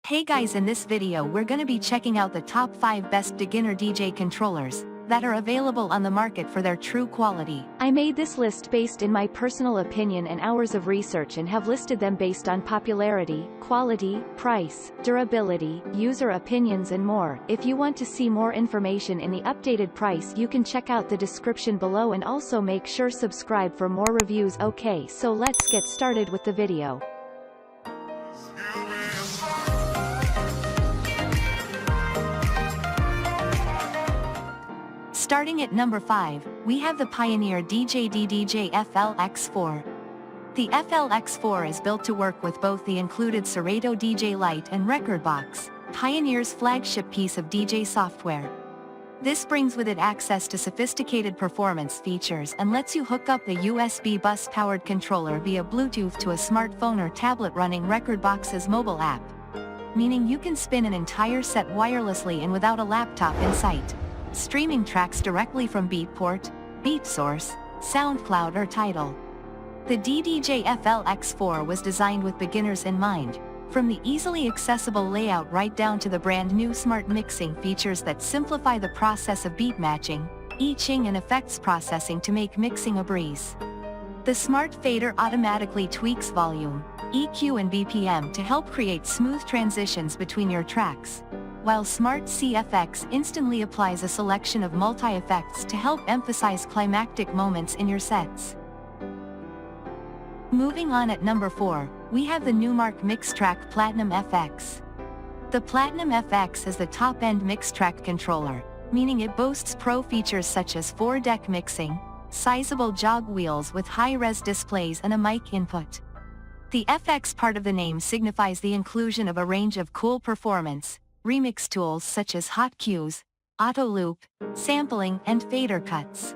Hey guys, in this video we're gonna be checking out the top 5 best Deginner DJ controllers that are available on the market for their true quality. I made this list based in my personal opinion and hours of research and have listed them based on popularity, quality, price, durability, user opinions and more. If you want to see more information in the updated price, you can check out the description below and also make sure subscribe for more reviews. Okay, so let's get started with the video. Starting at number 5, we have the Pioneer DJ DDJ-FLX4. The FLX4 is built to work with both the included Serato DJ Lite and Rekordbox, Pioneer's flagship piece of DJ software. This brings with it access to sophisticated performance features and lets you hook up the USB bus-powered controller via Bluetooth to a smartphone or tablet running Rekordbox's mobile app, meaning you can spin an entire set wirelessly and without a laptop in sight, streaming tracks directly from Beatport, BeatSource, SoundCloud or Tidal. The DDJ-FLX4 was designed with beginners in mind, from the easily accessible layout right down to the brand new smart mixing features that simplify the process of beat matching, EQing and effects processing to make mixing a breeze. The smart fader automatically tweaks volume, EQ and BPM to help create smooth transitions between your tracks, while Smart CFX instantly applies a selection of multi-effects to help emphasize climactic moments in your sets. Moving on at number 4, we have the Numark Mixtrack Platinum FX. The Platinum FX is the top-end Mixtrack controller, meaning it boasts pro features such as 4-deck mixing, sizable jog wheels with high-res displays and a mic input. The FX part of the name signifies the inclusion of a range of cool performance remix tools such as hot cues, auto loop, sampling and fader cuts.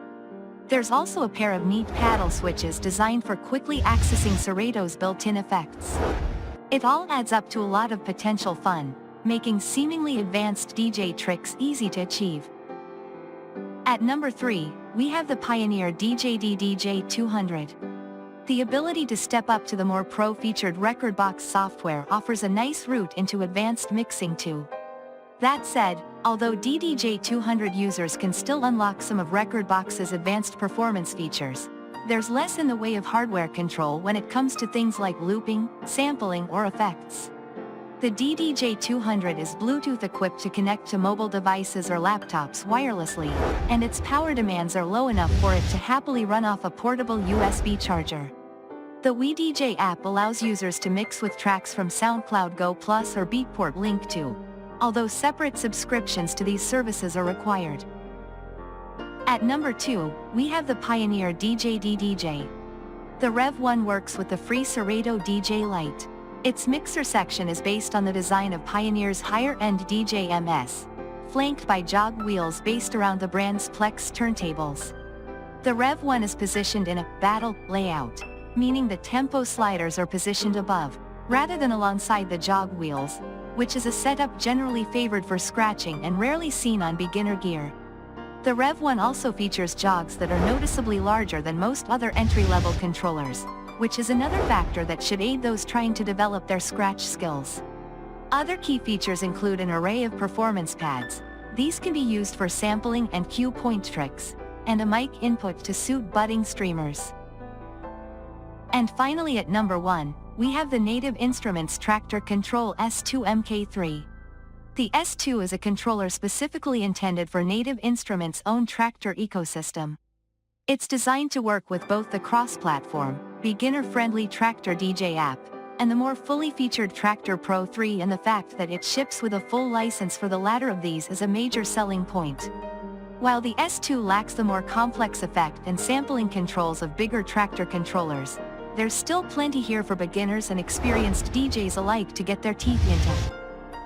There's also a pair of neat paddle switches designed for quickly accessing Serato's built-in effects. It all adds up to a lot of potential fun, making seemingly advanced DJ tricks easy to achieve. At number 3, we have the Pioneer DJ DDJ-200. The ability to step up to the more pro-featured Rekordbox software offers a nice route into advanced mixing too. That said, although DDJ-200 users can still unlock some of Rekordbox's advanced performance features, there's less in the way of hardware control when it comes to things like looping, sampling or effects. The DDJ-200 is Bluetooth equipped to connect to mobile devices or laptops wirelessly, and its power demands are low enough for it to happily run off a portable USB charger. The WeDJ app allows users to mix with tracks from SoundCloud Go Plus or Beatport Link 2, although separate subscriptions to these services are required. At number 2, we have the Pioneer DJ DDJ. The Rev 1 works with the free Serato DJ Lite. Its mixer section is based on the design of Pioneer's higher-end DJ MS, flanked by jog wheels based around the brand's Plex turntables. The Rev 1 is positioned in a battle layout, meaning the tempo sliders are positioned above, rather than alongside the jog wheels, which is a setup generally favored for scratching and rarely seen on beginner gear. The Rev 1 also features jogs that are noticeably larger than most other entry-level controllers, which is another factor that should aid those trying to develop their scratch skills. Other key features include an array of performance pads. These can be used for sampling and cue point tricks, and a mic input to suit budding streamers. And finally at number 1, we have the Native Instruments Traktor Kontrol S2 MK3. The S2 is a controller specifically intended for Native Instruments' own Traktor ecosystem. It's designed to work with both the cross-platform, beginner-friendly Traktor DJ app, and the more fully featured Traktor Pro 3, and the fact that it ships with a full license for the latter of these is a major selling point. While the S2 lacks the more complex effect and sampling controls of bigger Traktor controllers, there's still plenty here for beginners and experienced DJs alike to get their teeth into.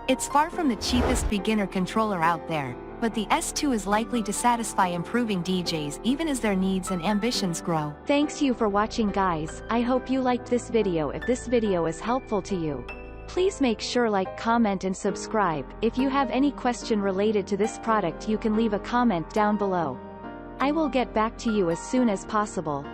It's far from the cheapest beginner controller out there, but the S2 is likely to satisfy improving DJs even as their needs and ambitions grow. Thanks you for watching guys. I hope you liked this video. If this video is helpful to you, please make sure like, comment and subscribe. If you have any question related to this product, you can leave a comment down below. I will get back to you as soon as possible.